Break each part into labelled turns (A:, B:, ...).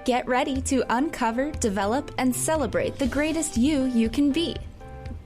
A: Get ready to uncover, develop, and celebrate the greatest you can be.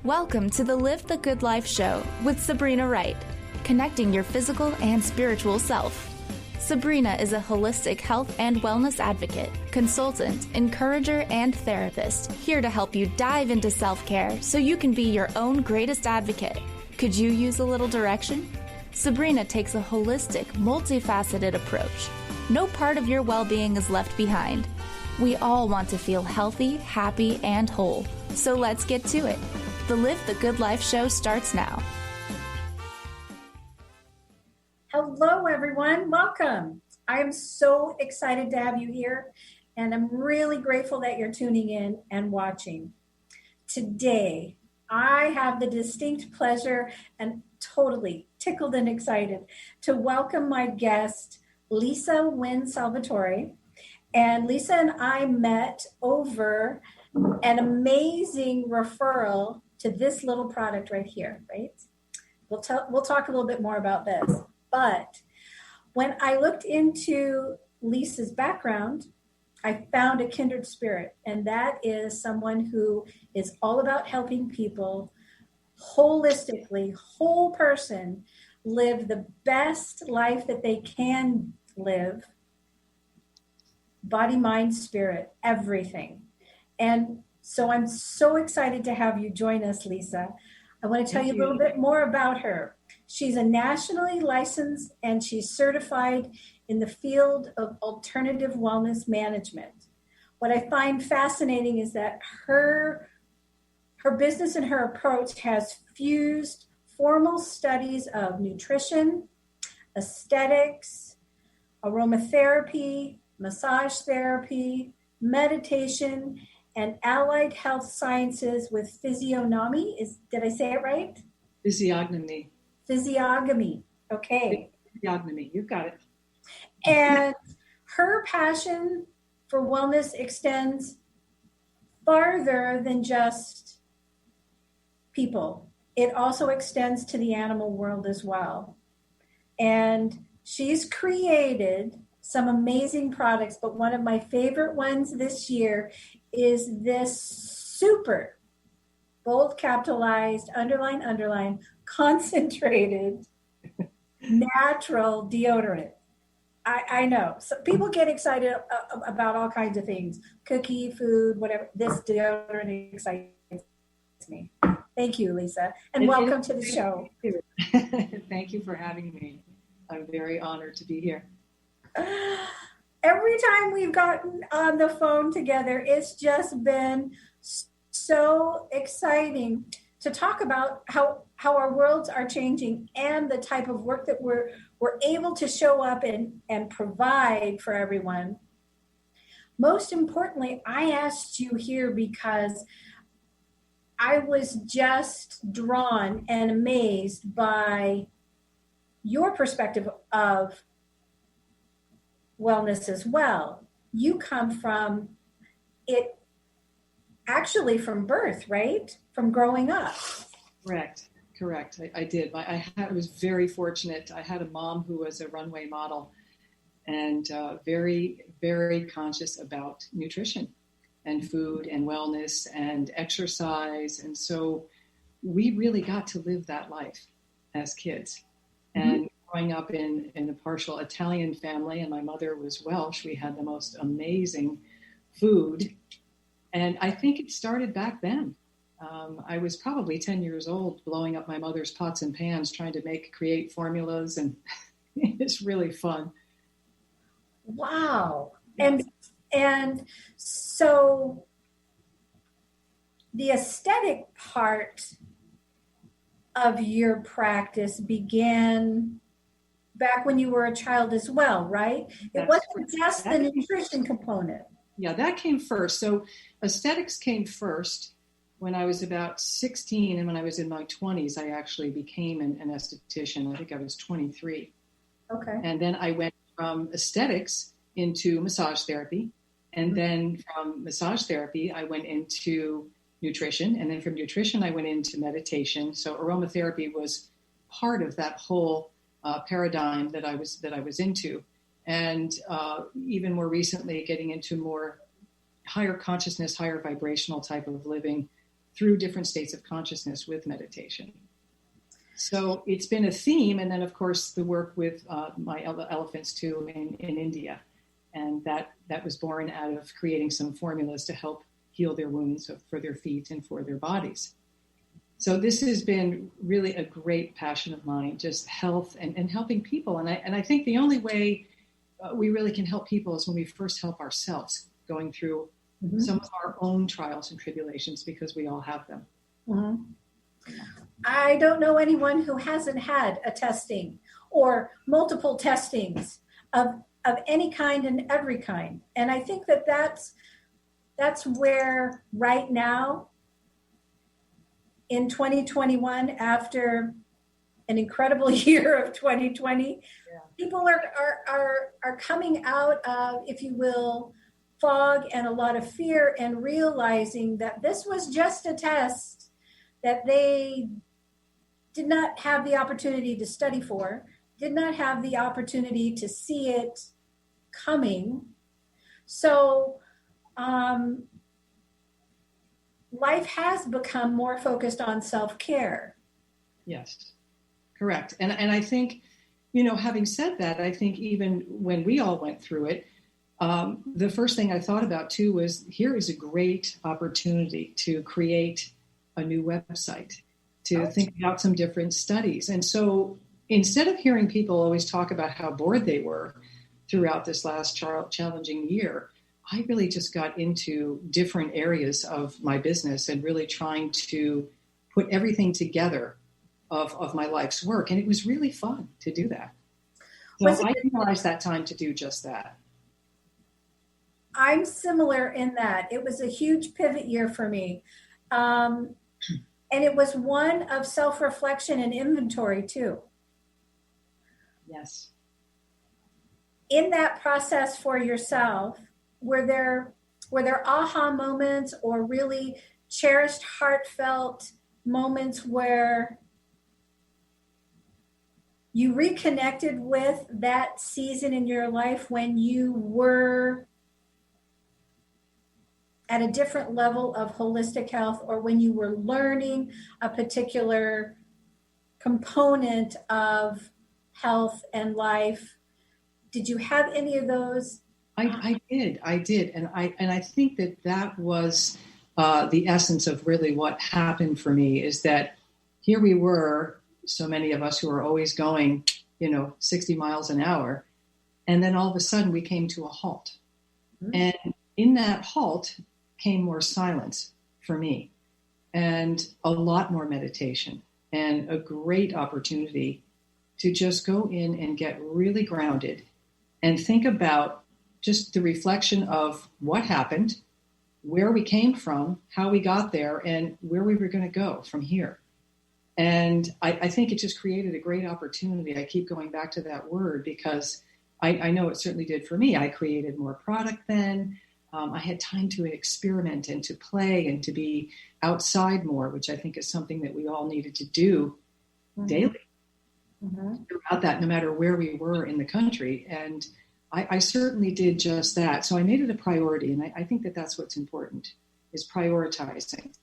A: Welcome to the Live the Good Life show with Sabrina Wright, connecting your physical and spiritual self. Sabrina is a holistic health and wellness advocate, consultant, encourager, and therapist, here to help you dive into self-care so you can be your own greatest advocate. Could you use a little direction? Sabrina takes a holistic, multifaceted approach. No part of your well-being is left behind. We all want to feel healthy, happy, and whole. So let's get to it. The Live the Good Life show starts now.
B: Hello, everyone. Welcome. I am so excited to have you here, and I'm really grateful that you're tuning in and watching. Today, I have the distinct pleasure and totally tickled and excited to welcome my guest, Lisa Wynne Salvatore. And Lisa and I met over an amazing referral to this little product right here, right? We'll talk a little bit more about this. But when I looked into Lisa's background, I found a kindred spirit, and that is someone who is all about helping people holistically, whole person, live the best life that they can live, body, mind, spirit, everything. And so I'm so excited to have you join us, Lisa. I want to tell you a little bit more about her. She's a nationally licensed and she's certified in the field of alternative wellness management. What I find fascinating is that her business and her approach has fused formal studies of nutrition, aesthetics, aromatherapy, massage therapy, meditation, and allied health sciences with physiognomy. Did I say it right?
C: Physiognomy.
B: Physiognomy. Okay.
C: Physiognomy. You've got it.
B: And her passion for wellness extends farther than just people. It also extends to the animal world as well. And she's created some amazing products, but one of my favorite ones this year is this super bold, capitalized, underline, concentrated, natural deodorant. I know. So people get excited about all kinds of things, cookie, food, whatever. This deodorant excites me. Thank you, Lisa, and welcome to the show.
C: Thank you for having me. I'm very honored to be here.
B: Every time we've gotten on the phone together, it's just been so exciting to talk about how our worlds are changing and the type of work that we're able to show up and provide for everyone. Most importantly, I asked you here because I was just drawn and amazed by your perspective of wellness as well. You come from it actually from birth, right? From growing up.
C: Correct. I did. I was very fortunate. I had a mom who was a runway model and very, very conscious about nutrition and food and wellness and exercise. And so we really got to live that life as kids. And growing up in a partial Italian family, and my mother was Welsh, we had the most amazing food. And I think it started back then. I was probably 10 years old, blowing up my mother's pots and pans, trying to create formulas, and it's really fun.
B: Wow. And so the aesthetic part of your practice began back when you were a child as well, right? It wasn't just the nutrition component.
C: Yeah, that came first. So aesthetics came first when I was about 16, and when I was in my 20s, I actually became an esthetician. I think I was 23.
B: Okay.
C: And then I went from aesthetics into massage therapy. And then from massage therapy, I went into nutrition. And then from nutrition, I went into meditation. So aromatherapy was part of that whole paradigm that I was into. and even more recently getting into more higher consciousness, higher vibrational type of living through different states of consciousness with meditation. So it's been a theme. And then, of course, the work with my elephants, too, in India. And that was born out of creating some formulas to help heal their wounds for their feet and for their bodies. So this has been really a great passion of mine, just health and helping people. And I think the only way we really can help people is when we first help ourselves, going through some of our own trials and tribulations, because we all have them.
B: I don't know anyone who hasn't had a testing or multiple testings of any kind and every kind. And I think that's where right now in 2021, after an incredible year of 2020, people are coming out of, if you will, fog and a lot of fear, and realizing that this was just a test that they did not have the opportunity to study for, did not have the opportunity to see it coming. So life has become more focused on self-care.
C: Yes, correct. And I think, having said that, I think even when we all went through it, the first thing I thought about too was, here is a great opportunity to create a new website, to think about some different studies. And so instead of hearing people always talk about how bored they were throughout this last challenging year, I really just got into different areas of my business and really trying to put everything together of my life's work. And it was really fun to do that. So I utilized that time to do just that.
B: I'm similar in that it was a huge pivot year for me. And it was one of self-reflection and inventory too.
C: Yes.
B: In that process for yourself, were there aha moments or really cherished, heartfelt moments where you reconnected with that season in your life when you were at a different level of holistic health, or when you were learning a particular component of health and life? Did you have any of those?
C: I did. And I think that was the essence of really what happened for me, is that here we were, so many of us who are always going, 60 miles an hour. And then all of a sudden we came to a halt. And in that halt came more silence for me, and a lot more meditation, and a great opportunity to just go in and get really grounded and think about just the reflection of what happened, where we came from, how we got there, and where we were going to go from here. And I think it just created a great opportunity. I keep going back to that word because I know it certainly did for me. I created more product then. I had time to experiment and to play and to be outside more, which I think is something that we all needed to do daily throughout that, no matter where we were in the country. And I certainly did just that. So I made it a priority. And I think that's what's important, is prioritizing.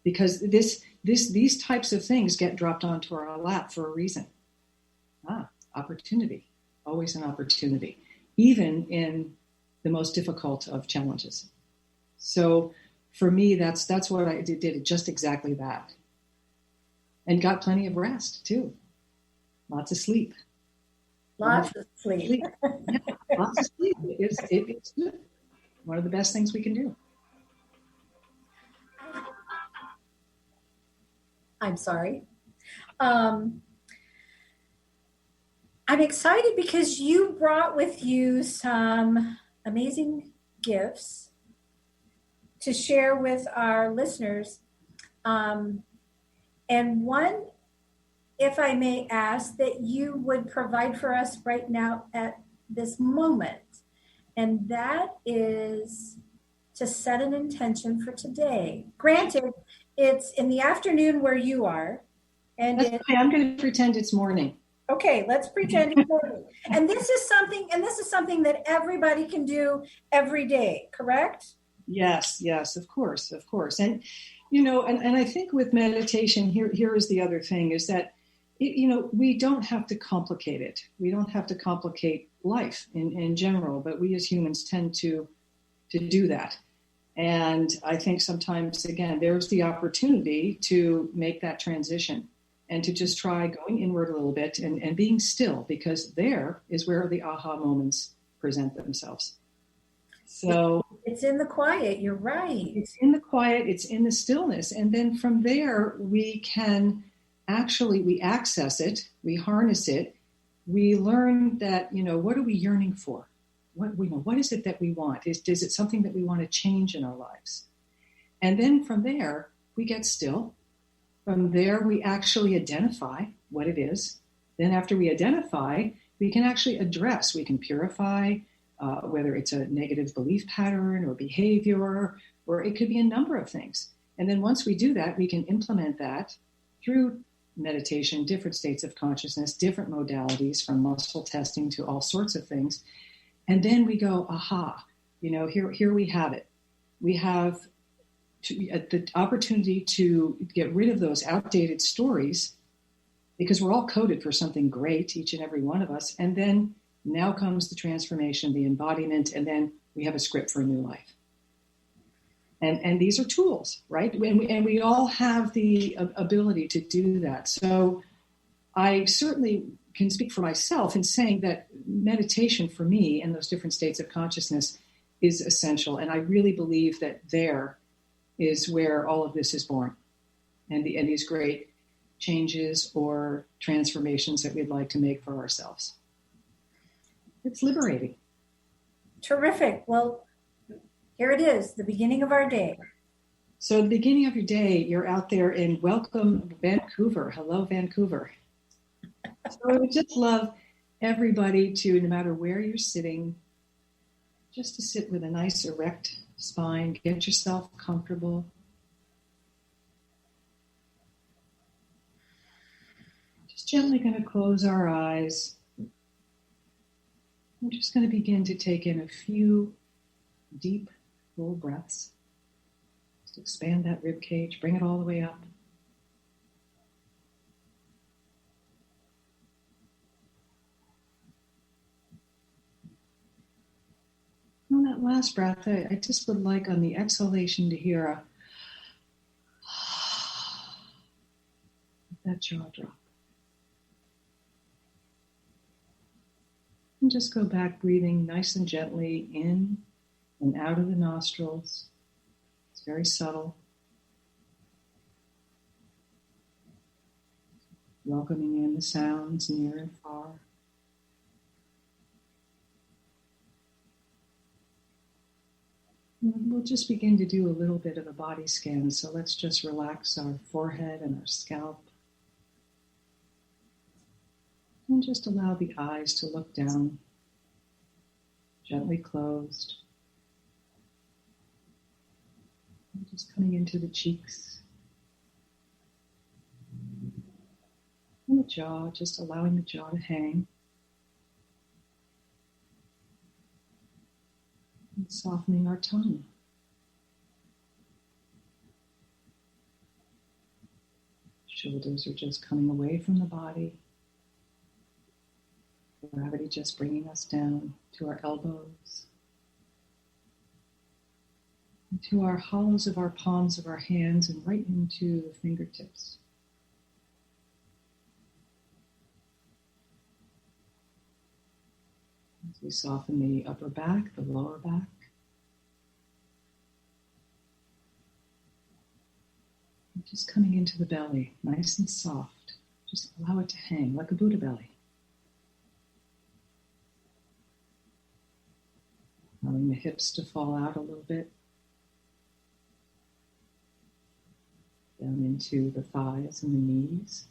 C: Because these types of things get dropped onto our lap for a reason. Opportunity, always an opportunity, even in the most difficult of challenges. So for me, that's what I did just exactly that. And got plenty of rest too. Lots of sleep.
B: Lots of sleep.
C: Yeah, lots of sleep. It's good. One of the best things we can do.
B: I'm sorry. I'm excited because you brought with you some amazing gifts to share with our listeners. And one, if I may ask, that you would provide for us right now at this moment. And that is to set an intention for today. Granted, it's in the afternoon where you are. And
C: That's okay. I'm going to pretend it's morning.
B: Okay, let's pretend it's 40. And this is something that everybody can do every day, correct?
C: Yes, yes, of course, of course. And, and I think with meditation, here is the other thing is that, we don't have to complicate it. We don't have to complicate life in general, but we as humans tend to do that. And I think sometimes, again, there's the opportunity to make that transition and to just try going inward a little bit and being still, because there is where the aha moments present themselves. So
B: it's in the quiet. You're right.
C: It's in the quiet, it's in the stillness. And then from there, we can we access it, we harness it, we learn that, what are we yearning for? What is it that we want? Is it something that we want to change in our lives? And then from there, we get still. From there, we actually identify what it is. Then after we identify, we can actually address, we can purify, whether it's a negative belief pattern or behavior, or it could be a number of things. And then once we do that, we can implement that through meditation, different states of consciousness, different modalities, from muscle testing to all sorts of things. And then we go, aha, here we have it. We have the opportunity to get rid of those outdated stories, because we're all coded for something great, each and every one of us. And then now comes the transformation, the embodiment, and then we have a script for a new life. And these are tools, right? And we all have the ability to do that. So I certainly can speak for myself in saying that meditation for me and those different states of consciousness is essential. And I really believe that there is where all of this is born, and these great changes or transformations that we'd like to make for ourselves. It's liberating.
B: Terrific. Well, here it is, the beginning of our day.
C: So the beginning of your day, you're out there in welcome Vancouver. Hello, Vancouver. So I would just love everybody to, no matter where you're sitting, just to sit with a nice erect spine, get yourself comfortable. Just gently going to close our eyes. We're just going to begin to take in a few deep, full breaths. Just expand that rib cage, bring it all the way up. On that last breath, I just would like on the exhalation to hear that jaw drop. And just go back breathing nice and gently in and out of the nostrils. It's very subtle. Welcoming in the sounds near and far. And we'll just begin to do a little bit of a body scan. So let's just relax our forehead and our scalp. And just allow the eyes to look down, gently closed. And just coming into the cheeks. And the jaw, just allowing the jaw to hang. And softening our tongue. Shoulders are just coming away from the body. Gravity just bringing us down to our elbows, to our hollows of our palms of our hands, and right into the fingertips. As we soften the upper back, the lower back. And just coming into the belly, nice and soft. Just allow it to hang like a Buddha belly. Allowing the hips to fall out a little bit. Down into the thighs and the knees.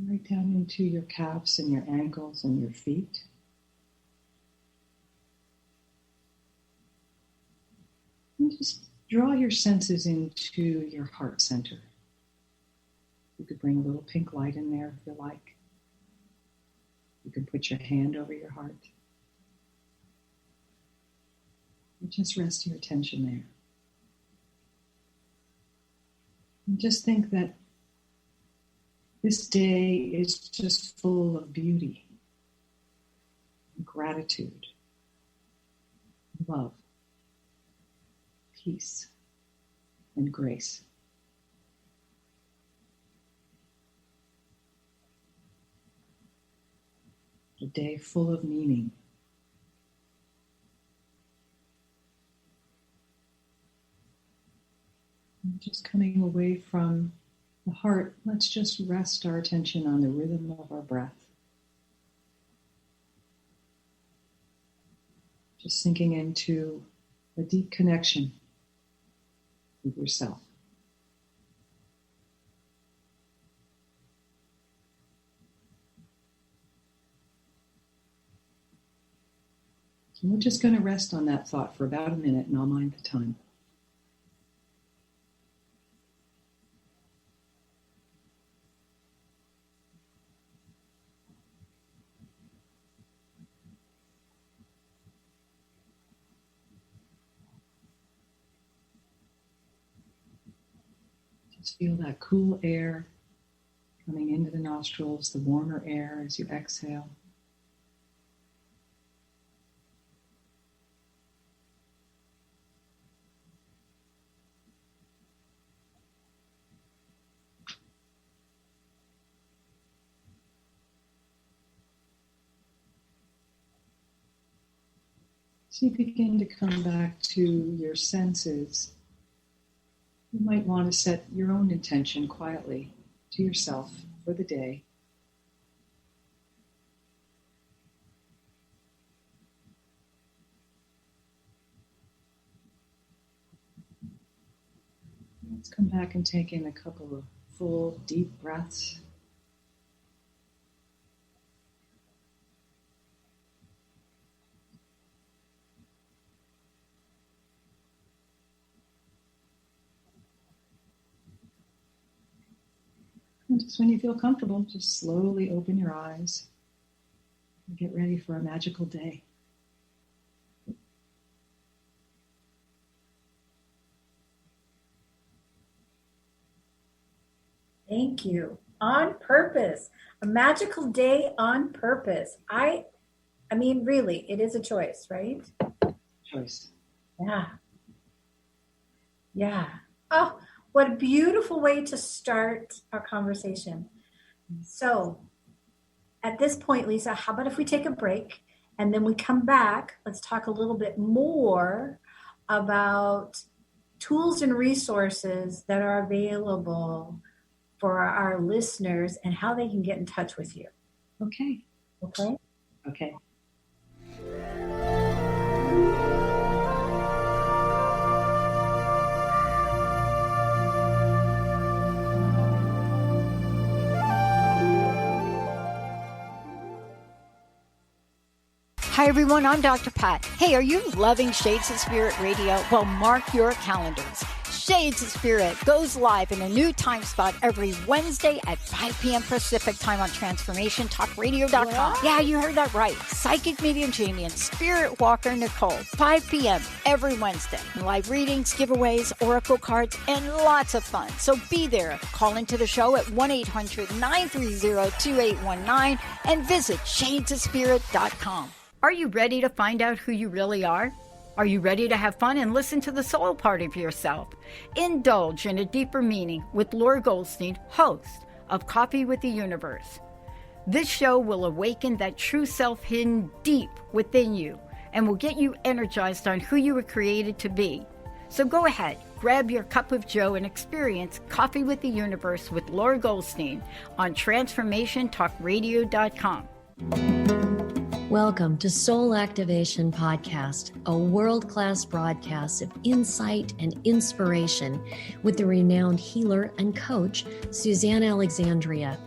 C: Right down into your calves and your ankles and your feet. And just draw your senses into your heart center. You could bring a little pink light in there if you like. You can put your hand over your heart. And just rest your attention there. And just think that this day is just full of beauty, gratitude, love, peace, and grace. A day full of meaning. And just coming away from the heart, let's just rest our attention on the rhythm of our breath. Just sinking into a deep connection with yourself. So we're just going to rest on that thought for about a minute, and I'll mind the time. Just feel that cool air coming into the nostrils, the warmer air as you exhale. So you begin to come back to your senses. You might want to set your own intention quietly to yourself for the day. Let's come back and take in a couple of full, deep breaths. And just when you feel comfortable, just slowly open your eyes and get ready for a magical day.
B: Thank you. On purpose. A magical day on purpose. I mean, really, it is a choice, right?
C: Choice.
B: Yeah. Yeah. Oh, what a beautiful way to start our conversation. So at this point, Lisa, how about if we take a break and then we come back? Let's talk a little bit more about tools and resources that are available for our listeners and how they can get in touch with you.
C: Okay.
B: Okay?
C: Okay.
D: Hi, everyone. I'm Dr. Pat. Hey, are you loving Shades of Spirit Radio? Well, mark your calendars. Shades of Spirit goes live in a new time spot every Wednesday at 5 p.m. Pacific time on TransformationTalkRadio.com.
B: What?
D: Yeah, you heard that right. Psychic medium Jamie and Spirit Walker Nicole, 5 p.m. every Wednesday. Live readings, giveaways, oracle cards, and lots of fun. So be there. Call into the show at 1-800-930-2819 and visit shadesofspirit.com. Are you ready to find out who you really are? Are you ready to have fun and listen to the soul part of yourself? Indulge in a deeper meaning with Laura Goldstein, host of Coffee with the Universe. This show will awaken that true self hidden deep within you and will get you energized on who you were created to be. So go ahead, grab your cup of joe and experience Coffee with the Universe with Laura Goldstein on TransformationTalkRadio.com.
E: Welcome to Soul Activation Podcast, a world-class broadcast of insight and inspiration with the renowned healer and coach, Suzanne Alexandria.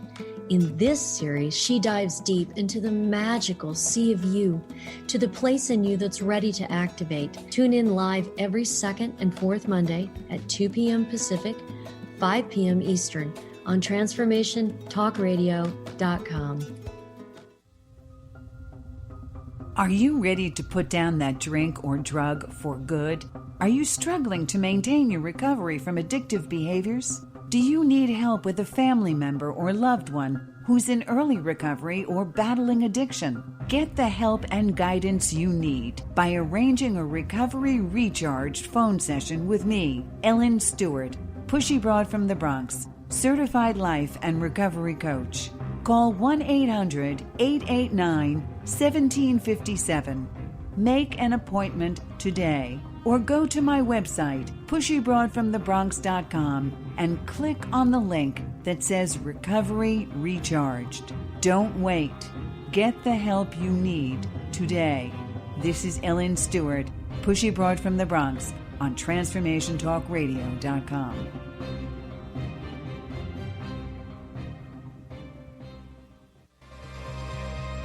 E: In this series, she dives deep into the magical sea of you, to the place in you that's ready to activate. Tune in live every second and fourth Monday at 2 p.m. Pacific, 5 p.m. Eastern, on transformationtalkradio.com.
F: Are you ready to put down that drink or drug for good? Are you struggling to maintain your recovery from addictive behaviors? Do you need help with a family member or loved one who's in early recovery or battling addiction? Get the help and guidance you need by arranging a Recovery Recharged phone session with me, Ellen Stewart, Pushy Broad from the Bronx, certified life and recovery coach. Call 1-800-889-1757. Make an appointment today or go to my website, pushybroadfromthebronx.com, and click on the link that says Recovery Recharged. Don't wait. Get the help you need today. This is Ellen Stewart, Pushy Broad from the Bronx, on TransformationTalkRadio.com.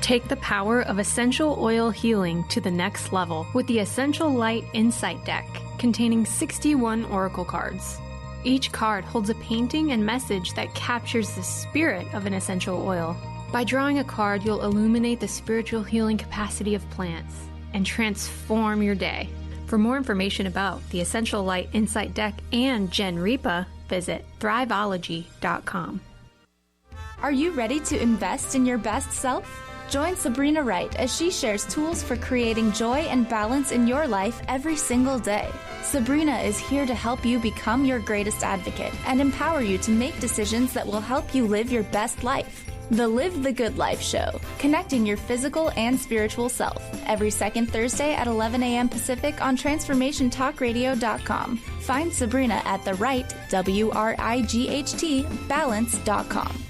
G: Take the power of essential oil healing to the next level with the Essential Light Insight Deck, containing 61 oracle cards. Each card holds a painting and message that captures the spirit of an essential oil. By drawing a card, you'll illuminate the spiritual healing capacity of plants and transform your day. For more information about the Essential Light Insight Deck and Gen Repa, visit thriveology.com.
A: Are you ready to invest in your best self? Join Sabrina Wright as she shares tools for creating joy and balance in your life every single day. Sabrina is here to help you become your greatest advocate and empower you to make decisions that will help you live your best life. The Live the Good Life Show, connecting your physical and spiritual self, every second Thursday at 11 a.m. Pacific on TransformationTalkRadio.com. Find Sabrina at the right, WRIGHT, balance.com.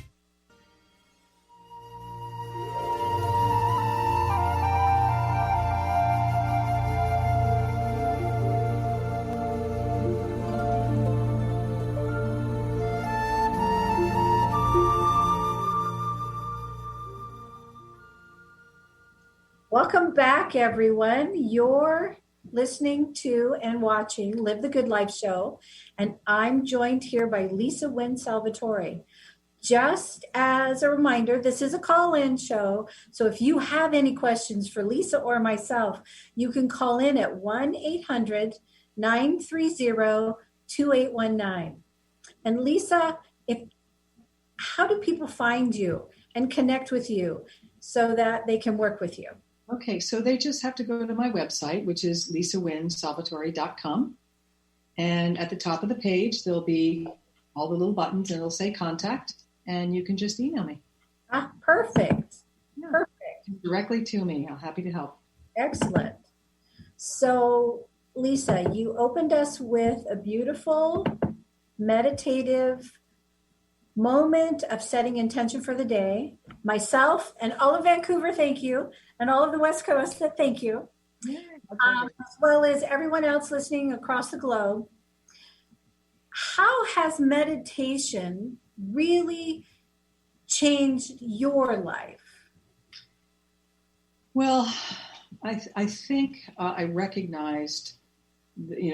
B: Welcome back, everyone. You're listening to and watching Live the Good Life Show, and I'm joined here by Lisa Wynne Salvatore. Just as a reminder, this is a call-in show, so if you have any questions for Lisa or myself, you can call in at 1-800-930-2819. And Lisa, how do people find you and connect with you so that they can work with you?
C: Okay, so they just have to go to my website, which is lisawynnesalvatore.com. And at the top of the page, there'll be all the little buttons, and it'll say contact, and you can just email me.
B: Ah, perfect.
C: Yeah.
B: Perfect.
C: Directly to me. I'm happy to help.
B: Excellent. So, Lisa, you opened us with a beautiful, meditative moment of setting intention for the day. Myself and all of Vancouver, thank you. And all of the West Coast, thank you.
C: Yeah,
B: as well as everyone else listening across the globe. How has meditation really changed your life?
C: Well, I think I recognized,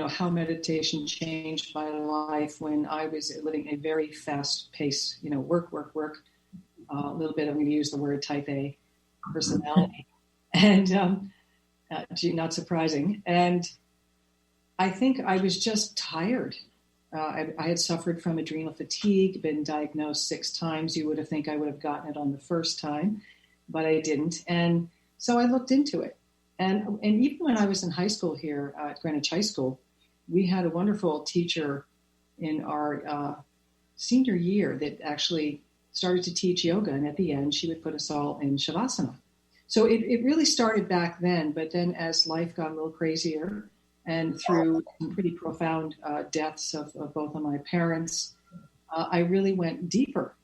C: how meditation changed my life when I was living a very fast pace, work, a little bit, I'm going to use the word type A personality. And not surprising. And I think I was just tired. I had suffered from adrenal fatigue, been diagnosed 6 times. You would have think I would have gotten it on the first time, but I didn't. And so I looked into it. And even when I was in high school here at Greenwich High School, we had a wonderful teacher in our senior year that actually started to teach yoga. And at the end, she would put us all in Shavasana. So it really started back then, but then as life got a little crazier and through some pretty profound deaths of both of my parents, I really went deeper.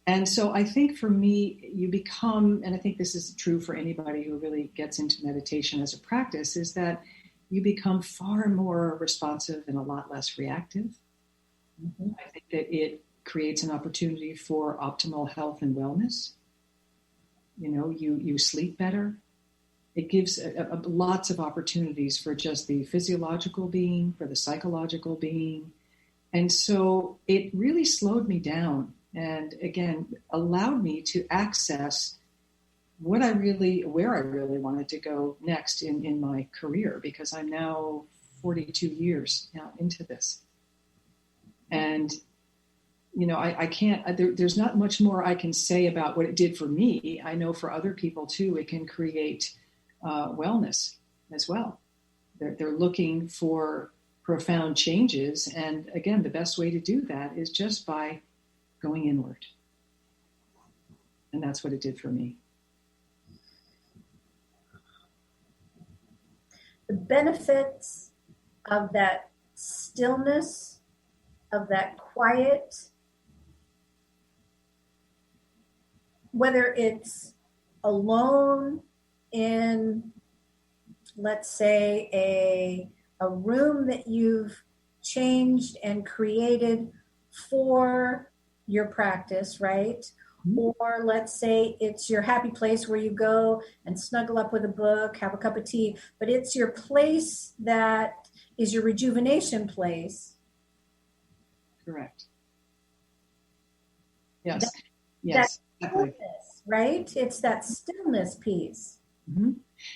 C: And so I think for me, you become, and I think this is true for anybody who really gets into meditation as a practice, is that you become far more responsive and a lot less reactive. Mm-hmm. I think that it creates an opportunity for optimal health and wellness. You sleep better. It gives lots of opportunities for just the physiological being, for the psychological being. And so it really slowed me down and again, allowed me to access where I really wanted to go next in my career, because I'm now 42 years now into this. And, I can't, there's not much more I can say about what it did for me. I know for other people too, it can create wellness as well. They're looking for profound changes. And again, the best way to do that is just by going inward. And that's what it did for me.
B: The benefits of that stillness, of that quiet, whether it's alone in, let's say, a room that you've changed and created for your practice, right? Or let's say it's your happy place where you go and snuggle up with a book, have a cup of tea, but it's your place that is your rejuvenation place.
C: Correct. Yes. Yes.
B: That stillness, right? It's that stillness piece.
C: Mm-hmm.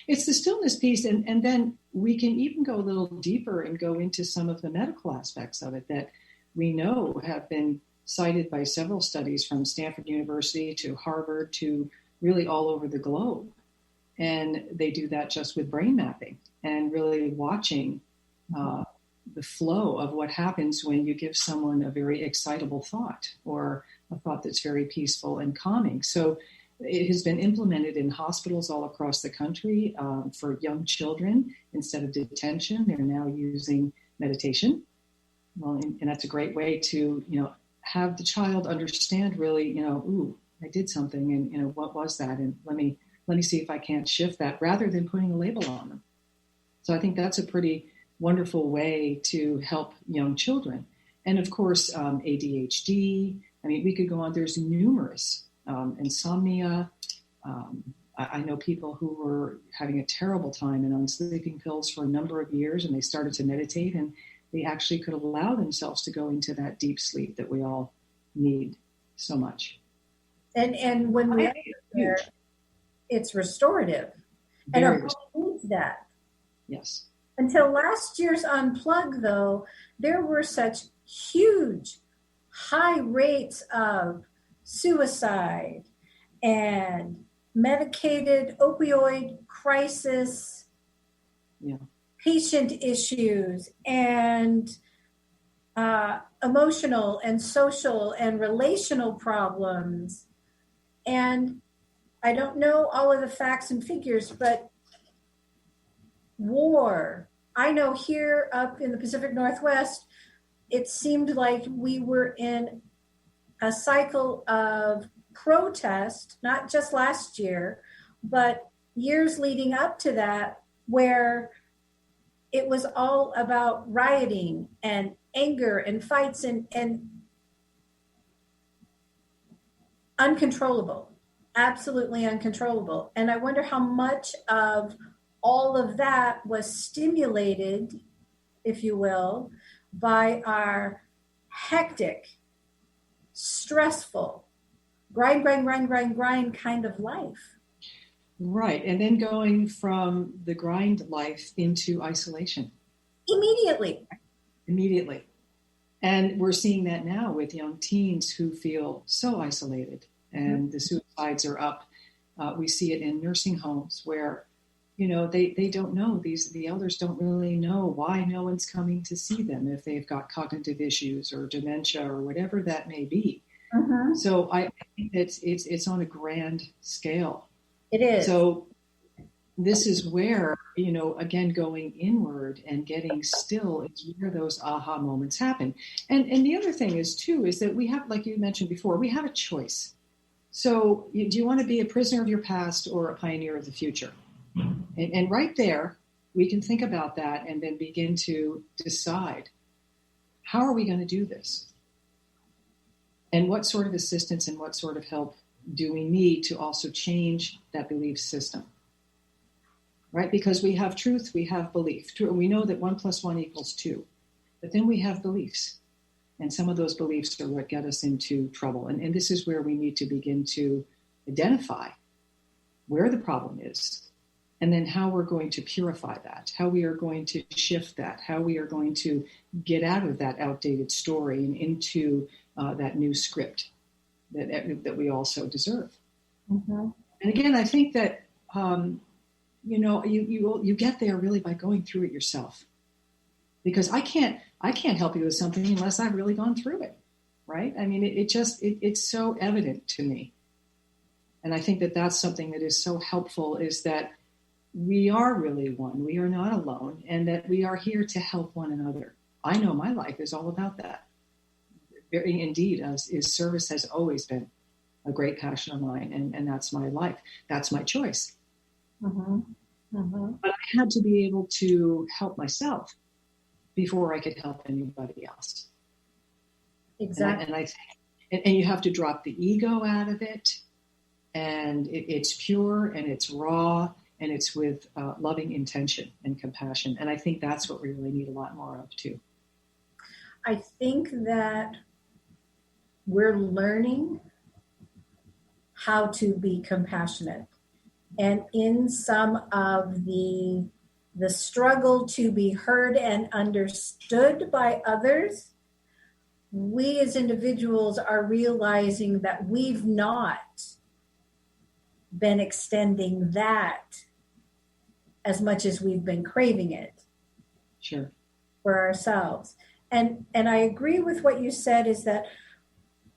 C: It's the stillness piece. And then we can even go a little deeper and go into some of the medical aspects of it that we know have been cited by several studies from Stanford University to Harvard to really all over the globe. And they do that just with brain mapping and really watching the flow of what happens when you give someone a very excitable thought or a thought that's very peaceful and calming. So it has been implemented in hospitals all across the country for young children. Instead of detention, they're now using meditation. Well, and that's a great way to, have the child understand really, ooh, I did something, and what was that? And let me see if I can't shift that, rather than putting a label on them. So I think that's a pretty wonderful way to help young children. And of course, ADHD. I mean, we could go on. There's numerous insomnia. I know people who were having a terrible time and on sleeping pills for a number of years, and they started to meditate, and they actually could allow themselves to go into that deep sleep that we all need so much. And
B: when we are there, it's restorative. And our body needs that.
C: Yes.
B: Until last year's Unplug, though, there were such huge, high rates of suicide and medicated opioid crisis, patient issues, and emotional and social and relational problems. And I don't know all of the facts and figures, but war. I know here up in the Pacific Northwest, it seemed like we were in a cycle of protest, not just last year, but years leading up to that, where it was all about rioting and anger and fights and uncontrollable, absolutely uncontrollable. And I wonder how much of all of that was stimulated, if you will, by our hectic, stressful, grind kind of life.
C: Right. And then going from the grind life into isolation.
B: Immediately.
C: And we're seeing that now with young teens who feel so isolated, and the suicides are up. We see it in nursing homes where, they don't know, the elders don't really know why no one's coming to see them if they've got cognitive issues or dementia or whatever that may be. Mm-hmm. So I think it's on a grand scale.
B: It is.
C: So this is where, again, going inward and getting still is where those aha moments happen. And the other thing is that we have, like you mentioned before, we have a choice. So do you want to be a prisoner of your past or a pioneer of the future? And right there, we can think about that and then begin to decide, how are we going to do this? And what sort of assistance and what sort of help do we need to also change that belief system? Right? Because we have truth, we have belief. We know that 1 + 1 = 2. But then we have beliefs. And some of those beliefs are what get us into trouble. And this is where we need to begin to identify where the problem is, and then how we're going to purify that, how we are going to shift that, how we are going to get out of that outdated story and into that new script that we also deserve. Mm-hmm. And again, I think that, you get there really by going through it yourself. Because I can't help you with something unless I've really gone through it, right? I mean, it's so evident to me. And I think that that's something that is so helpful, is that we are really one. We are not alone, and that we are here to help one another. I know my life is all about that. Very indeed, as service has always been a great passion of mine, and that's my life. That's my choice. Mm-hmm. Mm-hmm. But I had to be able to help myself before I could help anybody else.
B: Exactly.
C: And you have to drop the ego out of it, and it's pure and it's raw, and it's with loving intention and compassion. And I think that's what we really need a lot more of too.
B: I think that we're learning how to be compassionate. And in some of the struggle to be heard and understood by others, we as individuals are realizing that we've not been extending that as much as we've been craving it.
C: Sure.
B: For ourselves. And I agree with what you said, is that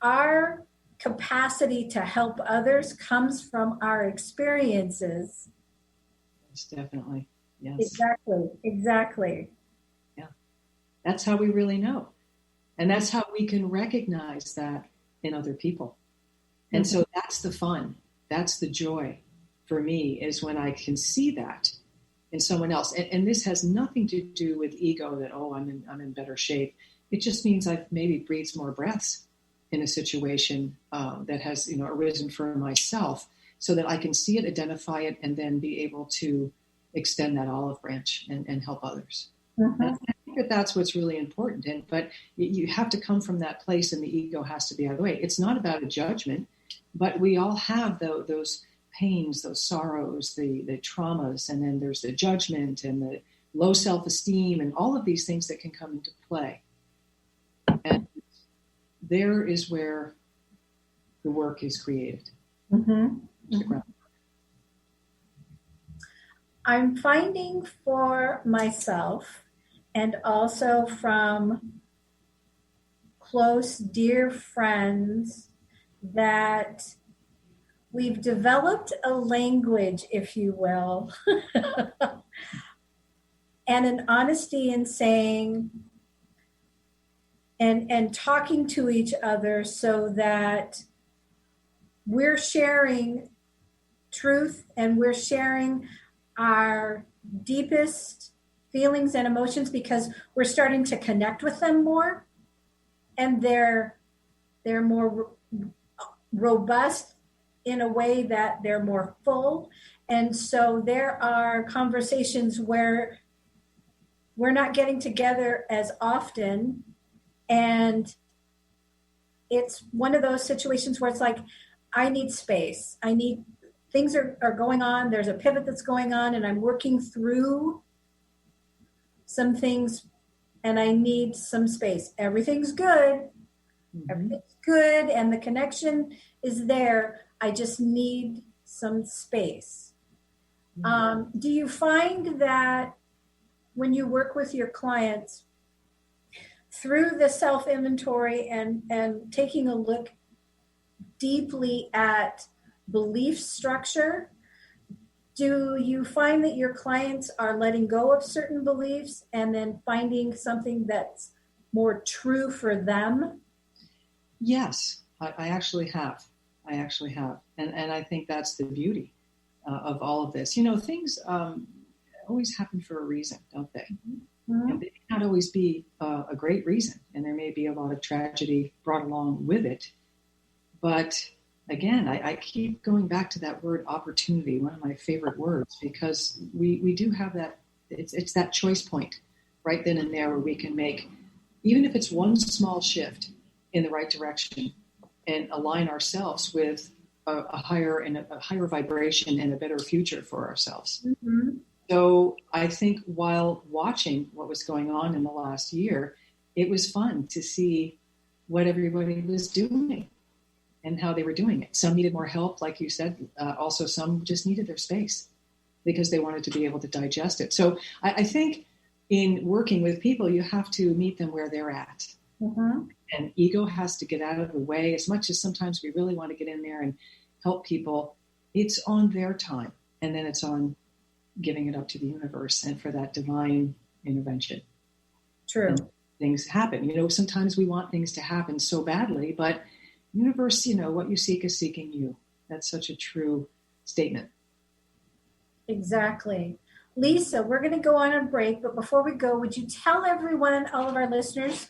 B: our capacity to help others comes from our experiences.
C: Yes, definitely. Yes.
B: Exactly.
C: Yeah. That's how we really know. And that's how we can recognize that in other people. And so that's the fun. That's the joy for me, is when I can see that in someone else. And this has nothing to do with ego, that, I'm in better shape. It just means I've maybe breathed more breaths in a situation that has, arisen for myself, so that I can see it, identify it, and then be able to extend that olive branch and help others. Mm-hmm. And I think that that's what's really important. But you have to come from that place, and the ego has to be out of the way. It's not about a judgment, but we all have those pains, those sorrows, the traumas, and then there's the judgment and the low self-esteem and all of these things that can come into play. And there is where the work is created. Mm-hmm. Mm-hmm.
B: I'm finding for myself, and also from close, dear friends, that we've developed a language, if you will, and an honesty in saying and talking to each other, so that we're sharing truth and we're sharing our deepest feelings and emotions, because we're starting to connect with them more, and they're more robust in a way that they're more full. And so there are conversations where we're not getting together as often, and it's one of those situations where it's like, I need space. Things are going on. There's a pivot that's going on, and I'm working through some things, and I need some space. Everything's good. Mm-hmm. Everything's good, and the connection is there. I just need some space. Mm-hmm. Do you find that when you work with your clients, through the self-inventory and taking a look deeply at belief structure, do you find that your clients are letting go of certain beliefs and then finding something that's more true for them?
C: Yes, I actually have. And I think that's the beauty of all of this. Things always happen for a reason, don't they? Mm-hmm. And they may not always be a great reason, and there may be a lot of tragedy brought along with it. But again, I keep going back to that word opportunity, one of my favorite words, because we do have that, it's that choice point right then and there where we can make even if it's one small shift in the right direction, and align ourselves with a higher vibration and a better future for ourselves.
B: Mm-hmm.
C: So I think while watching what was going on in the last year, it was fun to see what everybody was doing and how they were doing it. Some needed more help, like you said. Also, some just needed their space because they wanted to be able to digest it. So I think in working with people, you have to meet them where they're at.
B: Mm-hmm.
C: And ego has to get out of the way. As much as sometimes we really want to get in there and help people, it's on their time. And then it's on giving it up to the universe and for that divine intervention.
B: True.
C: And things happen. You know, sometimes we want things to happen so badly, but universe, you know, what you seek is seeking you. That's such a true statement.
B: Exactly. Lisa, we're going to go on a break, but before we go, would you tell everyone, all of our listeners,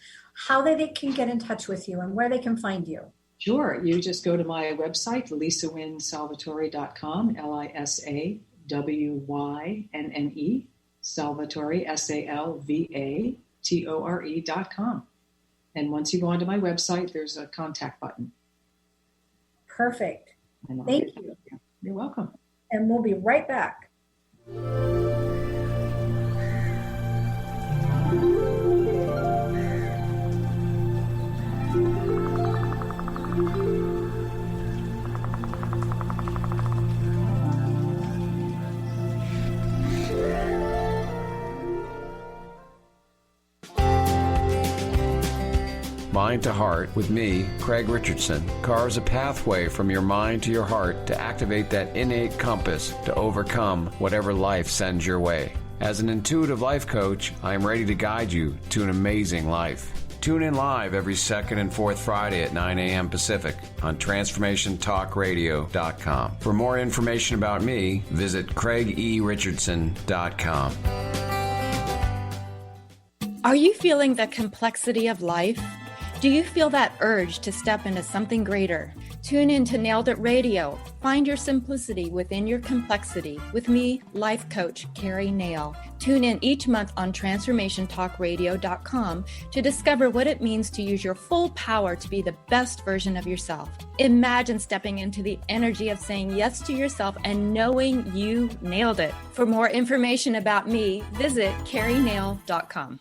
B: how they can get in touch with you and where they can find you? Sure.
C: You just go to my website, lisawynnesalvatore.com, LISAWYNNE, Salvatore, SALVATORE.com. And once you go onto my website, there's a contact button.
B: Perfect. Thank you.
C: You're welcome.
B: And we'll be right back.
H: Mind to Heart with me, Craig Richardson, carves a pathway from your mind to your heart to activate that innate compass to overcome whatever life sends your way. As an intuitive life coach, I am ready to guide you to an amazing life. Tune in live every second and fourth Friday at 9 a.m. Pacific on TransformationTalkRadio.com. For more information about me, visit CraigERichardson.com.
I: Are you feeling the complexity of life? Do you feel that urge to step into something greater? Tune in to Nailed It Radio. Find your simplicity within your complexity with me, life coach Carrie Nail. Tune in each month on TransformationTalkRadio.com to discover what it means to use your full power to be the best version of yourself. Imagine stepping into the energy of saying yes to yourself and knowing you nailed it. For more information about me, visit CarrieNail.com.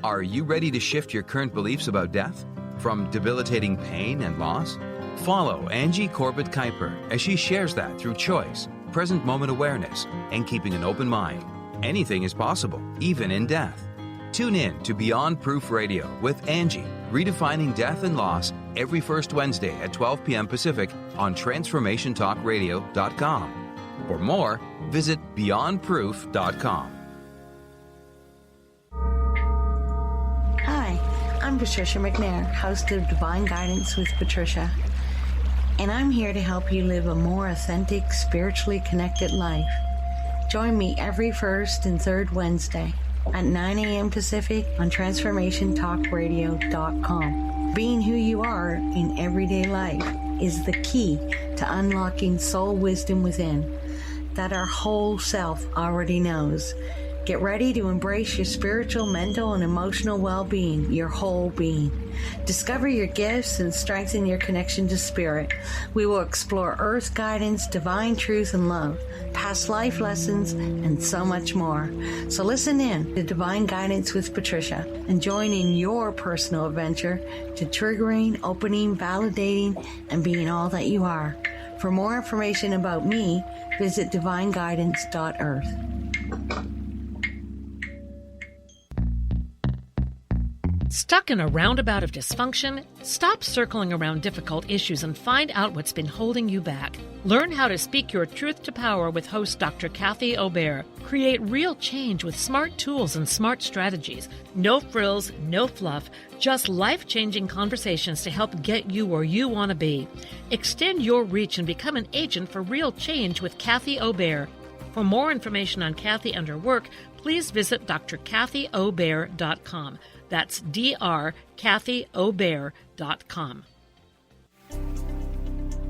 J: Are you ready to shift your current beliefs about death? From debilitating pain and loss? Follow Angie Corbett Kuiper as she shares that through choice, present moment awareness, and keeping an open mind. Anything is possible, even in death. Tune in to Beyond Proof Radio with Angie, redefining death and loss, every first Wednesday at 12 p.m. Pacific on TransformationTalkRadio.com. For more, visit BeyondProof.com.
K: Hi, I'm Patricia McNair, host of Divine Guidance with Patricia, and I'm here to help you live a more authentic, spiritually connected life. Join me every first and third Wednesday at 9 a.m. Pacific on TransformationTalkRadio.com. Being who you are in everyday life is the key to unlocking soul wisdom within that our whole self already knows. Get ready to embrace your spiritual, mental, and emotional well-being, your whole being. Discover your gifts and strengthen your connection to spirit. We will explore earth guidance, divine truth and love, past life lessons, and so much more. So listen in to Divine Guidance with Patricia and join in your personal adventure to triggering, opening, validating, and being all that you are. For more information about me, visit divineguidance.earth.
L: Stuck in a roundabout of dysfunction? Stop circling around difficult issues and find out what's been holding you back. Learn how to speak your truth to power with host Dr. Kathy Obear. Create real change with smart tools and smart strategies. No frills, no fluff, just life-changing conversations to help get you where you want to be. Extend your reach and become an agent for real change with Kathy Obear. For more information on Kathy and her work, please visit drkathyobear.com. That's drkathyobear.com.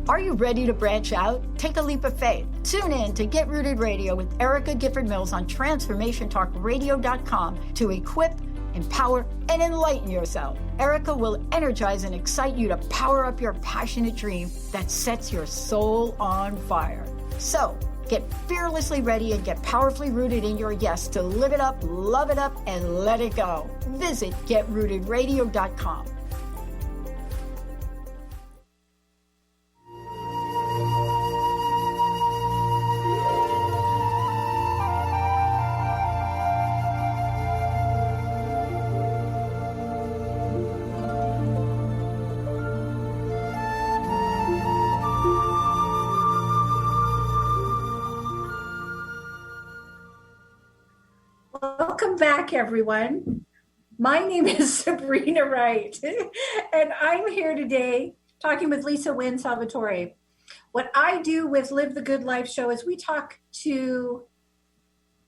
D: Are you ready to branch out? Take a leap of faith. Tune in to Get Rooted Radio with Erica Gifford Mills on TransformationTalkRadio.com to equip, empower, and enlighten yourself. Erica will energize and excite you to power up your passionate dream that sets your soul on fire. So, get fearlessly ready and get powerfully rooted in your yes to live it up, love it up, and let it go. Visit GetRootedRadio.com.
B: Welcome back, everyone. My name is Sabrina Wright, and I'm here today talking with Lisa Wynne Salvatore. What I do with Live the Good Life show is we talk to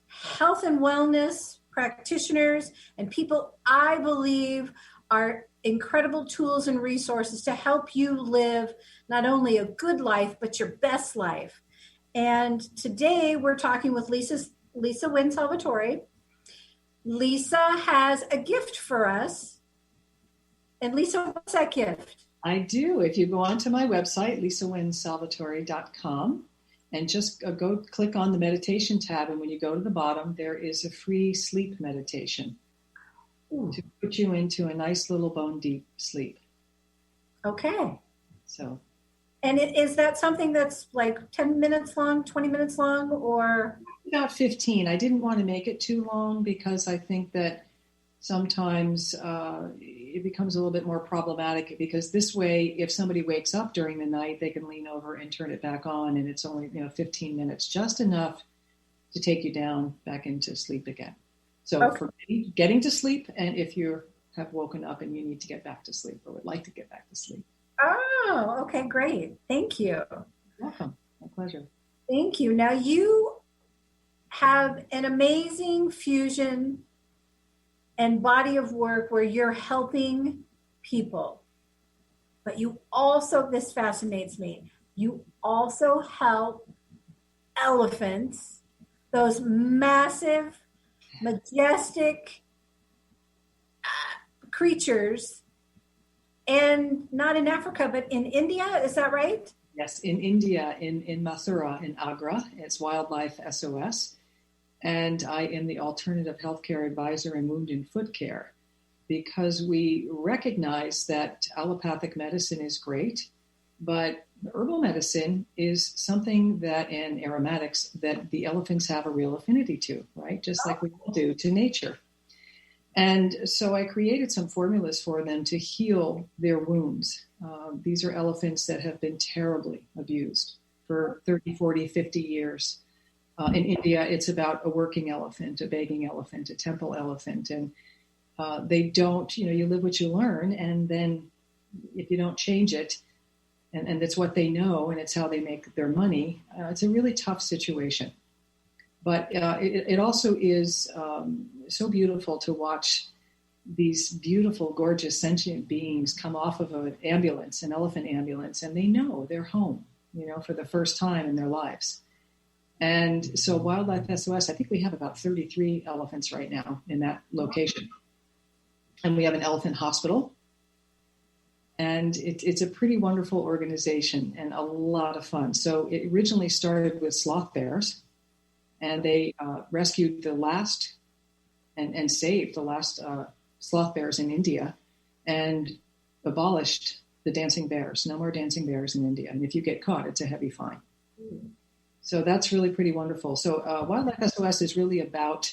B: health and wellness practitioners and people I believe are incredible tools and resources to help you live not only a good life, but your best life. And today we're talking with Lisa Wynne Salvatore. Lisa has a gift for us. And Lisa, what's that gift?
C: I do. If you go onto my website, lisawynnesalvatore.com, and just go click on the meditation tab, and when you go to the bottom, there is a free sleep meditation to put you into a nice little bone deep sleep.
B: Okay.
C: So.
B: And is that something that's like 10 minutes long, 20 minutes long, or?
C: About 15. I didn't want to make it too long because I think that sometimes it becomes a little bit more problematic, because this way, if somebody wakes up during the night, they can lean over and turn it back on, and it's only 15 minutes, just enough to take you down back into sleep again. So for getting to sleep, and if you have woken up and you need to get back to sleep or would like to get back to sleep.
B: Oh, okay, great. Thank you.
C: You're welcome. My pleasure.
B: Thank you. Now you have an amazing fusion and body of work where you're helping people. But you also, this fascinates me, you also help elephants, those massive, majestic creatures, and not in Africa, but in India. Is that right?
C: Yes, in India, in Mathura, in Agra. It's Wildlife SOS. And I am the alternative healthcare advisor in wound and foot care, because we recognize that allopathic medicine is great, but herbal medicine is something that, and aromatics, that the elephants have a real affinity to, right? Just like we all do to nature. And so I created some formulas for them to heal their wounds. These are elephants that have been terribly abused for 30, 40, 50 years. In India, it's about a working elephant, a begging elephant, a temple elephant. And they don't, you live what you learn. And then if you don't change it, and it's what they know, and it's how they make their money, it's a really tough situation. But it also is so beautiful to watch these beautiful, gorgeous, sentient beings come off of an ambulance, an elephant ambulance, and they know they're home, for the first time in their lives. And so Wildlife SOS, I think we have about 33 elephants right now in that location. And we have an elephant hospital. And it's a pretty wonderful organization and a lot of fun. So it originally started with sloth bears, and they rescued the last and saved the last sloth bears in India, and abolished the dancing bears. No more dancing bears in India. And if you get caught, it's a heavy fine. So that's really pretty wonderful. So Wildlife SOS is really about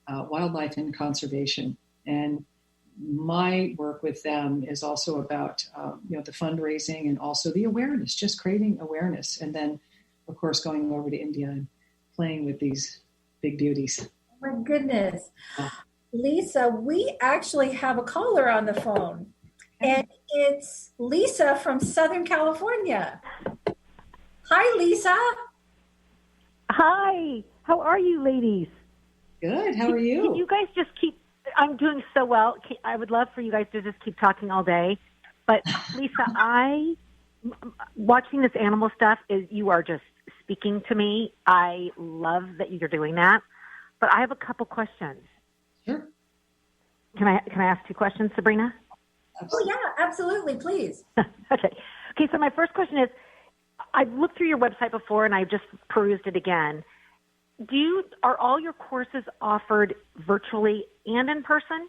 C: wildlife and conservation. And my work with them is also about, the fundraising and also the awareness, just creating awareness. And then, of course, going over to India and playing with these big beauties.
B: Oh my goodness. Lisa, we actually have a caller on the phone, and it's Lisa from Southern California. Hi, Lisa.
M: Hi. How are you, ladies?
C: Good. How are you?
M: Can you guys just keep, I'm doing so well. I would love for you guys to just keep talking all day. But Lisa, watching this animal stuff, you are just speaking to me. I love that you're doing that. But I have a couple questions.
C: Sure.
M: Can I ask 2 questions, Sabrina?
B: Absolutely. Oh, yeah, absolutely. Please.
M: Okay. So my first question is, I've looked through your website before and I've just perused it again. Are all your courses offered virtually and in person?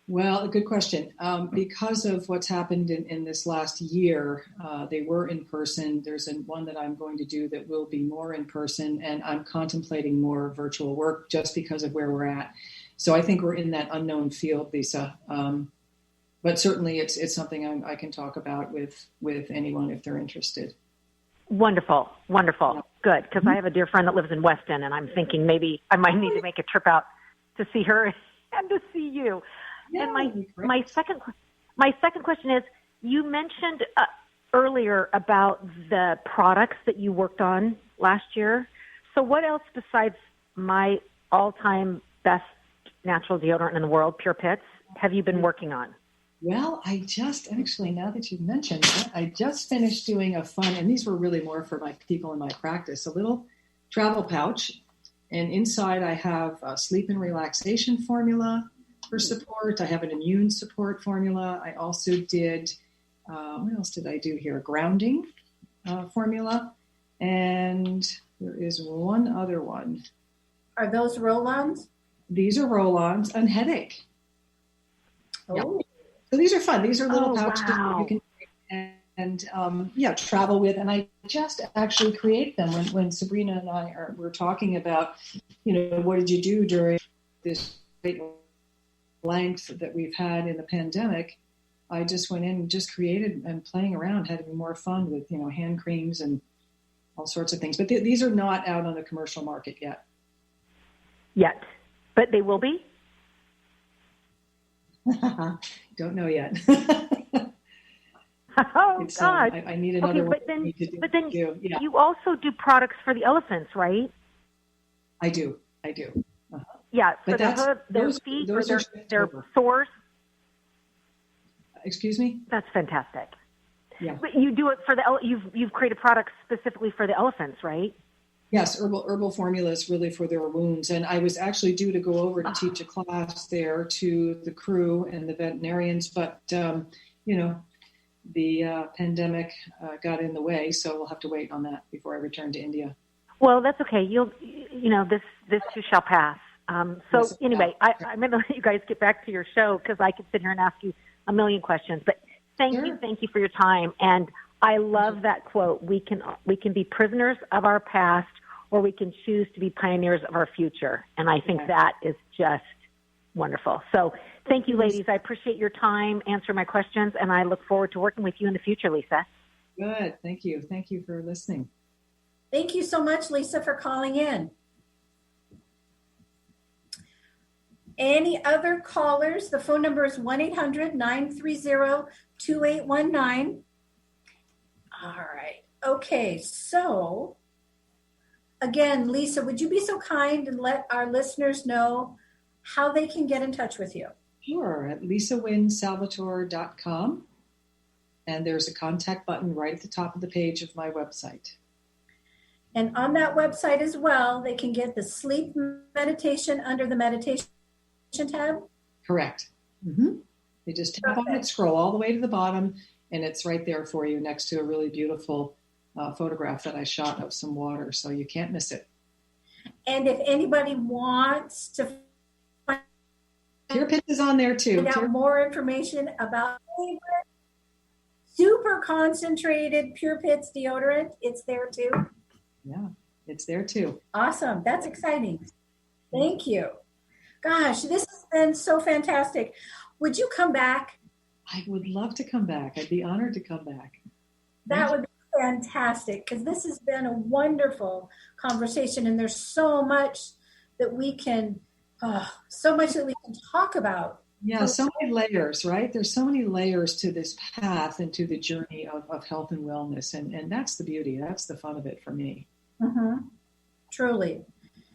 C: Well, a good question. Because of what's happened in this last year, they were in person. There's one that I'm going to do that will be more in person, and I'm contemplating more virtual work just because of where we're at. So I think we're in that unknown field, Lisa. But certainly it's something I can talk about with anyone if they're interested.
M: Wonderful. Yeah. Good, because I have a dear friend that lives in Weston, and I'm thinking maybe I might need to make a trip out to see her and to see you. Yeah, and my second question is, you mentioned earlier about the products that you worked on last year. So what else besides my all-time best natural deodorant in the world, Pure Pits, have you been working on?
C: Well, I just actually, now that you've mentioned that, I just finished doing a fun, and these were really more for my people in my practice, a little travel pouch. And inside I have a sleep and relaxation formula for support. I have an immune support formula. I also did, what else did I do here? A grounding formula. And there is one other one.
B: Are those roll-ons?
C: These are roll-ons and headache.
B: Oh.
C: Yeah. So these are fun. These are little pouches that you can take and travel with. And I just actually create them when Sabrina and I were talking about, what did you do during this great length that we've had in the pandemic. I just went in and just created and playing around, having more fun with, hand creams and all sorts of things. But these are not out on the commercial market yet.
M: Yet. But they will be?
C: Don't know yet.
M: Oh, God.
C: I need another one.
M: But then you also do products for the elephants, right?
C: I do. Uh-huh.
M: Yeah, for their feet or their sores.
C: Excuse me?
M: That's fantastic.
C: Yeah.
M: But you do it for you've created products specifically for the elephants, right?
C: Yes, herbal formulas really for their wounds. And I was actually due to go over to teach a class there to the crew and the veterinarians, but the pandemic got in the way, so we'll have to wait on that before I return to India.
M: Well, that's okay. This too shall pass. I'm going to let you guys get back to your show because I could sit here and ask you a million questions. But thank you for your time. And I love that quote. We can be prisoners of our past, or we can choose to be pioneers of our future. And I think that is just wonderful. So thank you, ladies. I appreciate your time, answering my questions, and I look forward to working with you in the future, Lisa.
C: Good. Thank you. Thank you for listening.
B: Thank you so much, Lisa, for calling in. Any other callers? The phone number is 1-800-930-2819. All right. Okay. So again, Lisa, would you be so kind and let our listeners know how they can get in touch with you?
C: Sure. At lisawynnesalvatore.com. And there's a contact button right at the top of the page of my website.
B: And on that website as well, they can get the sleep meditation under the meditation tab?
C: Correct. Mm-hmm. You just tap on it, scroll all the way to the bottom, and it's right there for you next to a really beautiful photograph that I shot of some water, so you can't miss it.
B: And if anybody wants to find
C: Pure Pits is on there too.
B: Find out more information about favorite super concentrated Pure Pits deodorant, it's there too.
C: Yeah, it's there too.
B: Awesome. That's exciting. Thank you. Gosh, this has been so fantastic. Would you come back?
C: I would love to come back. I'd be honored to come back.
B: That would be fantastic because this has been a wonderful conversation, and there's so much that we can talk about.
C: Yeah, so many layers, right? There's so many layers to this path and to the journey of health and wellness, and that's the beauty. That's the fun of it for me.
B: Mm-hmm. Truly.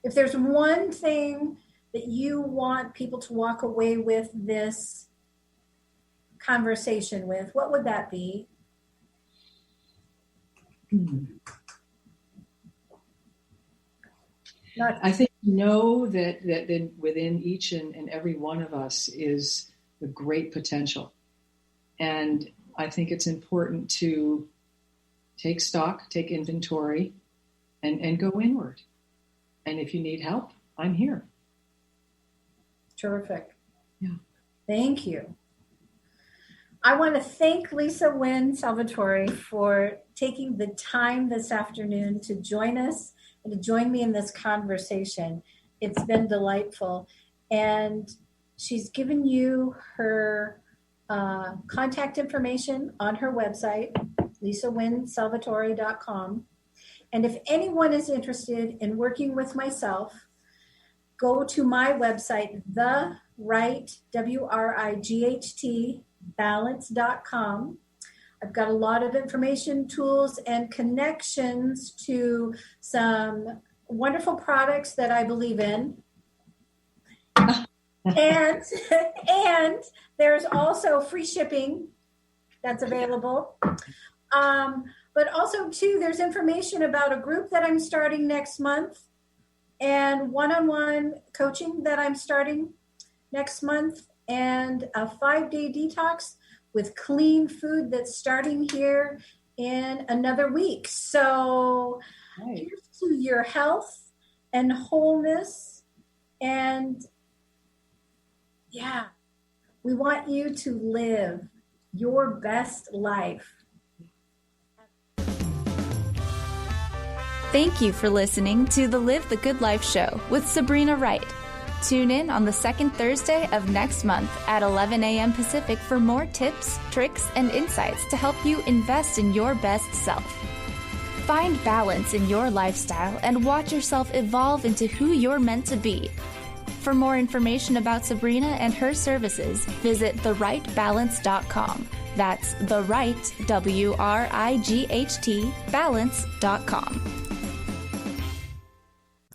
B: If there's one thing that you want people to walk away with this conversation with, what would that be?
C: I think know that within each and every one of us is the great potential. And I think it's important to take stock, take inventory, and go inward. And if you need help, I'm here.
B: Terrific.
C: Yeah.
B: Thank you. I want to thank Lisa Wynne Salvatore for taking the time this afternoon to join us and to join me in this conversation. It's been delightful. And she's given you her contact information on her website, lisawynnesalvatore.com. And if anyone is interested in working with myself, go to my website, WRIGHT balance.com. I've got a lot of information, tools, and connections to some wonderful products that I believe in. and there's also free shipping that's available. But also, too, there's information about a group that I'm starting next month and one-on-one coaching that I'm starting next month, and a 5-day detox with clean food that's starting here in another week. So here's to your health and wholeness. And yeah, we want you to live your best life.
A: Thank you for listening to the Live the Good Life show with Sabrina Wright. Tune in on the second Thursday of next month at 11 a.m. Pacific for more tips, tricks, and insights to help you invest in your best self. Find balance in your lifestyle and watch yourself evolve into who you're meant to be. For more information about Sabrina and her services, visit therightbalance.com. That's the right, WRIGHT, balance.com.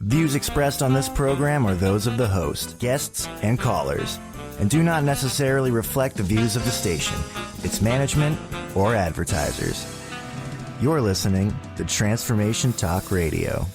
N: Views expressed on this program are those of the host, guests, and callers, and do not necessarily reflect the views of the station, its management, or advertisers. You're listening to Transformation Talk Radio.